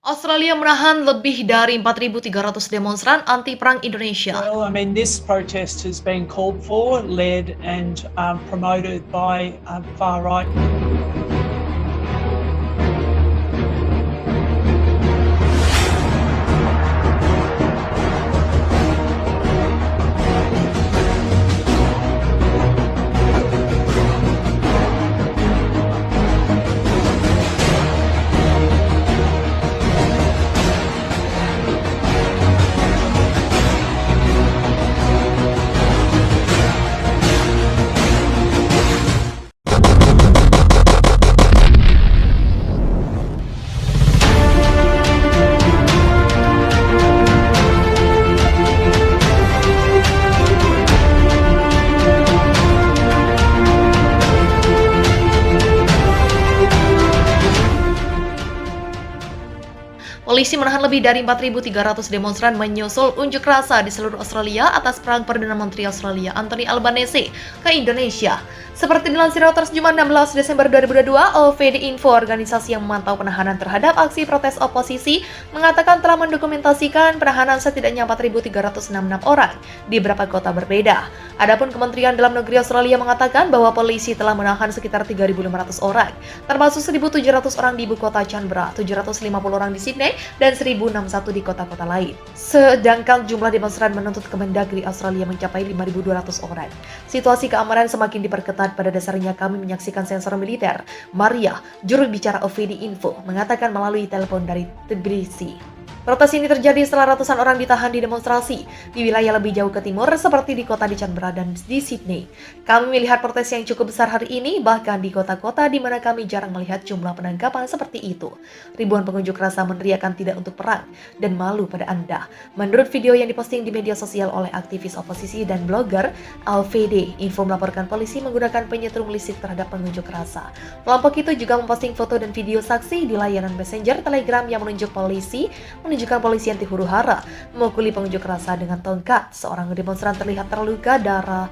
Australia menahan lebih dari 4.300 demonstran anti-perang Indonesia. This protest has been called for, led and promoted by far right. Polisi menahan lebih dari 4.300 demonstran menyusul unjuk rasa di seluruh Australia atas perang Perdana Menteri Australia Anthony Albanese ke Indonesia. Seperti dilansir Reuters Jumat 16 Desember 2022, OVD Info, organisasi yang memantau penahanan terhadap aksi protes oposisi, mengatakan telah mendokumentasikan penahanan setidaknya 4.366 orang di beberapa kota berbeda. Adapun Kementerian Dalam Negeri Australia mengatakan bahwa polisi telah menahan sekitar 3.500 orang, termasuk 1.700 orang di ibu kota Canberra, 750 orang di Sydney, dan 1.061 di kota-kota lain. Sedangkan jumlah demonstran menuntut Kemendagri Australia mencapai 5.200 orang. Situasi keamanan semakin diperketat. Pada dasarnya kami menyaksikan sensor militer. Maria, juru bicara OVD Info, mengatakan melalui telepon dari Tbilisi. Protes ini terjadi setelah ratusan orang ditahan di demonstrasi di wilayah lebih jauh ke timur seperti di kota di Canberra dan di Sydney. Kami melihat protes yang cukup besar hari ini, bahkan di kota-kota di mana kami jarang melihat jumlah penangkapan seperti itu. Ribuan pengunjuk rasa meneriakan tidak untuk perang dan malu pada Anda. Menurut video yang diposting di media sosial oleh aktivis oposisi dan blogger, OVD Info melaporkan polisi menggunakan penyetrum listrik terhadap pengunjuk rasa. Kelompok itu juga memposting foto dan video saksi di layanan Messenger Telegram yang menunjukkan polisi anti huru-hara memukuli pengunjuk rasa dengan tongkat. Seorang demonstran terlihat terluka, darah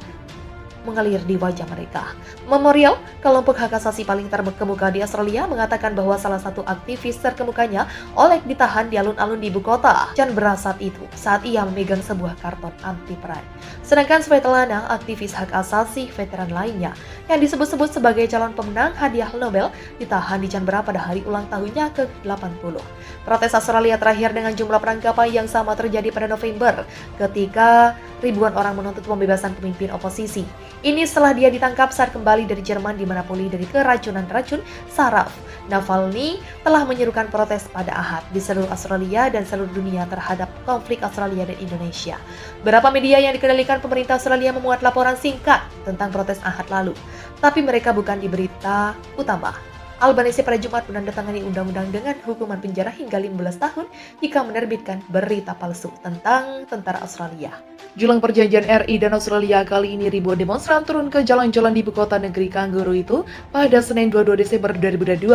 mengalir di wajah mereka. Memorial, kelompok hak asasi paling terkemuka di Australia, mengatakan bahwa salah satu aktivis terkemukanya, Oleg, ditahan di alun-alun di ibu kota Canberra saat ia memegang sebuah karton anti perang. Sedangkan Svetlana, aktivis hak asasi veteran lainnya, yang disebut-sebut sebagai calon pemenang hadiah Nobel, ditahan di Canberra pada hari ulang tahunnya ke-80. Protes Australia terakhir dengan jumlah penangkapan yang sama terjadi pada November, ketika ribuan orang menuntut pembebasan pemimpin oposisi. Ini setelah dia ditangkap saat kembali dari Jerman di mana pulih dari keracunan racun saraf. Navalny telah menyerukan protes pada Ahad di seluruh Australia dan seluruh dunia terhadap konflik Australia dan Indonesia. Beberapa media yang dikendalikan pemerintah Australia memuat laporan singkat tentang protes Ahad lalu, tapi mereka bukan di berita utama. Albanese pada Jumat menandatangani undang-undang dengan hukuman penjara hingga 15 tahun jika menerbitkan berita palsu tentang tentara Australia. Jelang perjanjian RI dan Australia, kali ini ribuan demonstran turun ke jalan-jalan di ibu kota negeri kanguru itu pada Senin 22 Desember 2022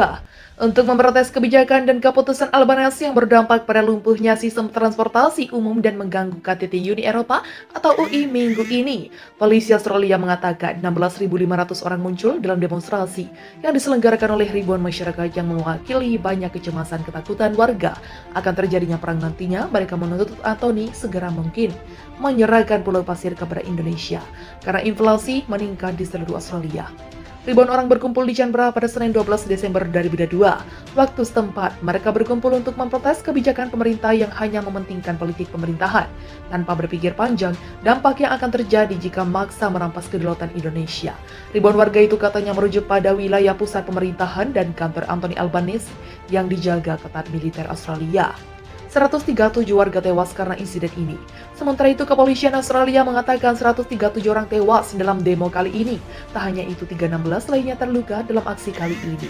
untuk memprotes kebijakan dan keputusan Albanese yang berdampak pada lumpuhnya sistem transportasi umum dan mengganggu KTT Uni Eropa atau UI minggu ini. Polisi Australia mengatakan 16.500 orang muncul dalam demonstrasi yang diselenggarakan oleh ribuan masyarakat yang mewakili banyak kecemasan ketakutan warga akan terjadinya perang nantinya. Mereka menuntut Anthony segera mungkin menyerahkan Pulau Pasir kepada Indonesia karena inflasi meningkat di seluruh Australia. Ribuan orang berkumpul di Canberra pada Senin 12 Desember 2022. Waktu setempat, mereka berkumpul untuk memprotes kebijakan pemerintah yang hanya mementingkan politik pemerintahan tanpa berpikir panjang dampak yang akan terjadi jika maksa merampas kedaulatan Indonesia. Ribuan warga itu katanya merujuk pada wilayah pusat pemerintahan dan kantor Anthony Albanese yang dijaga ketat militer Australia. 137 warga tewas karena insiden ini. Sementara itu, kepolisian Australia mengatakan 137 orang tewas dalam demo kali ini. Tak hanya itu, 316 lainnya terluka dalam aksi kali ini.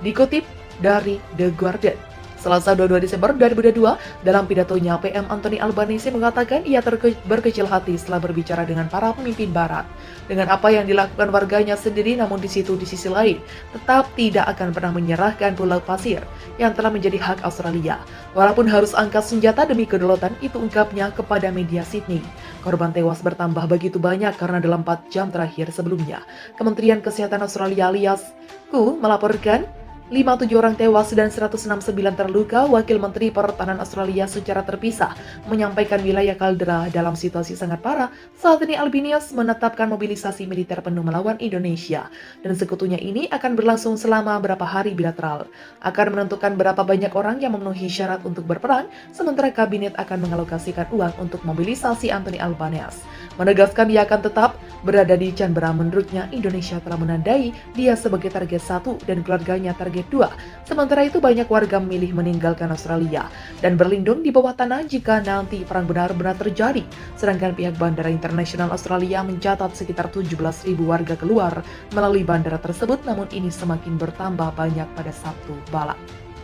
Dikutip dari The Guardian, Selasa 22 Desember 2022, dalam pidatonya, PM Anthony Albanese mengatakan ia berkecil hati setelah berbicara dengan para pemimpin Barat dengan apa yang dilakukan warganya sendiri, namun di sisi lain tetap tidak akan pernah menyerahkan Pulau Pasir yang telah menjadi hak Australia. Walaupun harus angkat senjata demi kedaulatan, itu ungkapnya kepada media Sydney. Korban tewas bertambah begitu banyak karena dalam 4 jam terakhir sebelumnya, Kementerian Kesehatan Australia alias WHO melaporkan 57 orang tewas dan 169 terluka, Wakil Menteri Pertahanan Australia secara terpisah menyampaikan wilayah kaldera dalam situasi sangat parah. Saat ini Albanese menetapkan mobilisasi militer penuh melawan Indonesia, dan sekutunya ini akan berlangsung selama berapa hari bilateral. Akan menentukan berapa banyak orang yang memenuhi syarat untuk berperang, sementara kabinet akan mengalokasikan uang untuk mobilisasi Anthony Albanese. Menegaskan ia akan tetap berada di Canberra. Menurutnya, Indonesia telah menandai dia sebagai target 1 dan keluarganya target 2. Sementara itu banyak warga memilih meninggalkan Australia dan berlindung di bawah tanah jika nanti perang benar-benar terjadi. Sedangkan pihak Bandara Internasional Australia mencatat sekitar 17.000 warga keluar melalui bandara tersebut, namun ini semakin bertambah banyak pada Sabtu malam.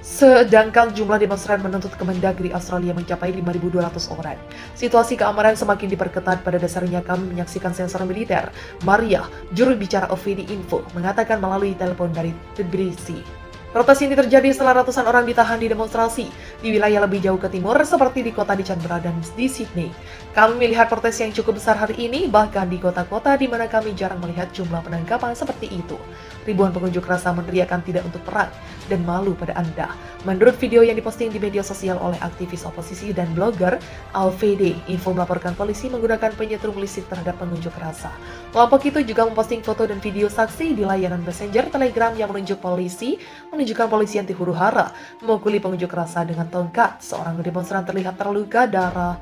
Sedangkan jumlah demonstran menuntut Kemendagri Australia mencapai 5.200 orang. Situasi keamanan semakin diperketat. Pada dasarnya kami menyaksikan sensor militer. Maria, juru bicara OVD Info, mengatakan melalui telepon dari Tbilisi. Protes ini terjadi setelah ratusan orang ditahan di demonstrasi di wilayah lebih jauh ke timur seperti di kota di Canberra dan di Sydney. Kami melihat protes yang cukup besar hari ini, bahkan di kota-kota di mana kami jarang melihat jumlah penangkapan seperti itu. Ribuan pengunjuk rasa meneriakan tidak untuk perang dan malu pada Anda. Menurut video yang diposting di media sosial oleh aktivis oposisi dan blogger Alfede, Info melaporkan polisi menggunakan penyetrum listrik terhadap pengunjuk rasa. Kelompok itu juga memposting foto dan video saksi di layanan Messenger Telegram yang menunjukkan polisi anti huru-hara memukuli pengunjuk rasa dengan tongkat. Seorang demonstran terlihat terluka, darah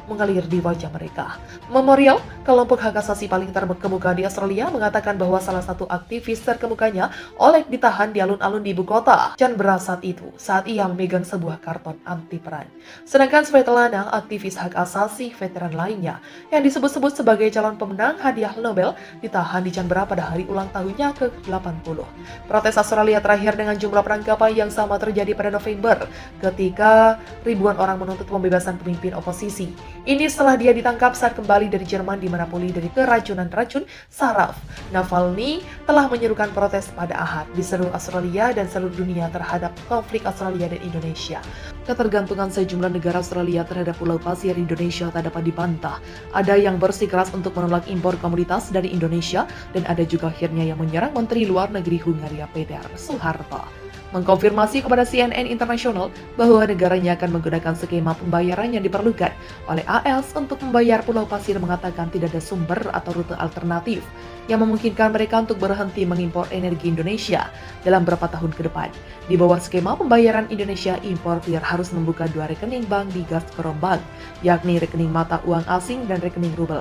mengalir di wajah mereka. Memorial, kelompok hak asasi paling terkemuka di Australia, mengatakan bahwa salah satu aktivis terkemukanya, Oleg, ditahan di alun-alun di ibu kota Canberra saat ia memegang sebuah karton anti perang. Sedangkan Svetlana, aktivis hak asasi veteran lainnya, yang disebut-sebut sebagai calon pemenang hadiah Nobel, ditahan di Canberra pada hari ulang tahunnya ke-80. Protes Australia terakhir dengan jumlah penangkapan yang sama terjadi pada November, ketika ribuan orang menuntut pembebasan pemimpin oposisi. Ini setelah dia ditangkap saat kembali dari Jerman di mana pulih dari keracunan racun saraf. Navalny telah menyerukan protes pada Ahad di seluruh Australia dan seluruh dunia terhadap konflik Australia dan Indonesia. Ketergantungan sejumlah negara Australia terhadap pulau pasir Indonesia tak dapat dibantah. Ada yang bersikeras untuk menolak impor komoditas dari Indonesia, dan ada juga akhirnya yang menyerang Menteri Luar Negeri Hungaria Peter Suharto. Mengkonfirmasi kepada CNN International bahwa negaranya akan menggunakan skema pembayaran yang diperlukan oleh AS untuk membayar Pulau Pasir, mengatakan tidak ada sumber atau rute alternatif yang memungkinkan mereka untuk berhenti mengimpor energi Indonesia dalam beberapa tahun ke depan. Di bawah skema pembayaran Indonesia, importir harus membuka 2 rekening bank di Gazprom Bank, yakni rekening mata uang asing dan rekening rubel.